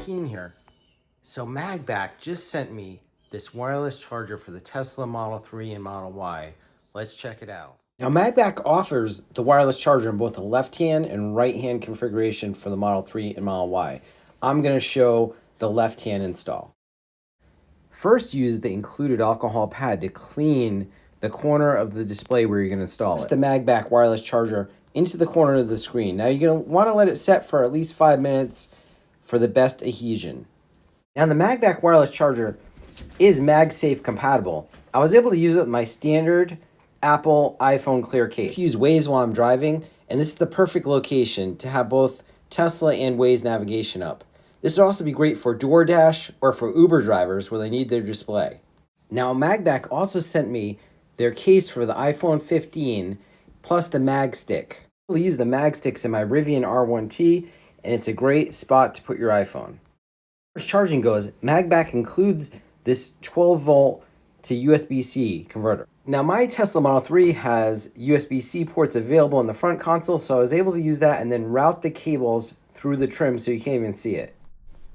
Keenan here. So MagBak just sent me this wireless charger for the Tesla Model 3 and Model Y. Let's check it out. Now MagBak offers the wireless charger in both a left-hand and right-hand configuration for the Model 3 and Model Y. I'm going to show the left-hand install. First, use the included alcohol pad to clean the corner of the display where you're going to install it. Place the MagBak wireless charger into the corner of the screen. Now you're going to want to let it set for at least 5 minutes for the best adhesion. Now the MagBak wireless charger is MagSafe compatible. I was able to use it with my standard Apple iPhone clear case. I use Waze while I'm driving, and this is the perfect location to have both Tesla and Waze navigation up. This would also be great for DoorDash or for Uber drivers where they need their display. Now MagBak also sent me their case for the iPhone 15 plus the MagStick. I use the MagSticks in my Rivian R1T, and it's a great spot to put your iPhone. As charging goes, MagBak includes this 12-volt to USB-C converter. Now my Tesla Model 3 has USB-C ports available in the front console, so I was able to use that and then route the cables through the trim so you can't even see it.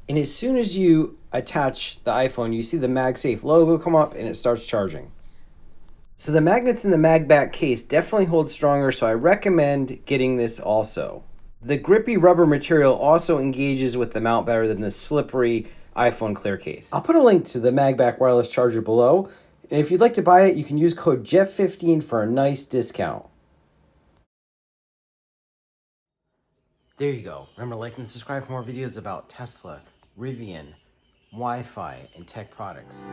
And as soon as you attach the iPhone, you see the MagSafe logo come up and it starts charging. So the magnets in the MagBak case definitely hold stronger, so I recommend getting this also. The grippy rubber material also engages with the mount better than the slippery iPhone clear case. I'll put a link to the MagBak wireless charger below, and if you'd like to buy it, you can use code JET15 for a nice discount. There you go. Remember to like and subscribe for more videos about Tesla, Rivian, Wi-Fi, and tech products.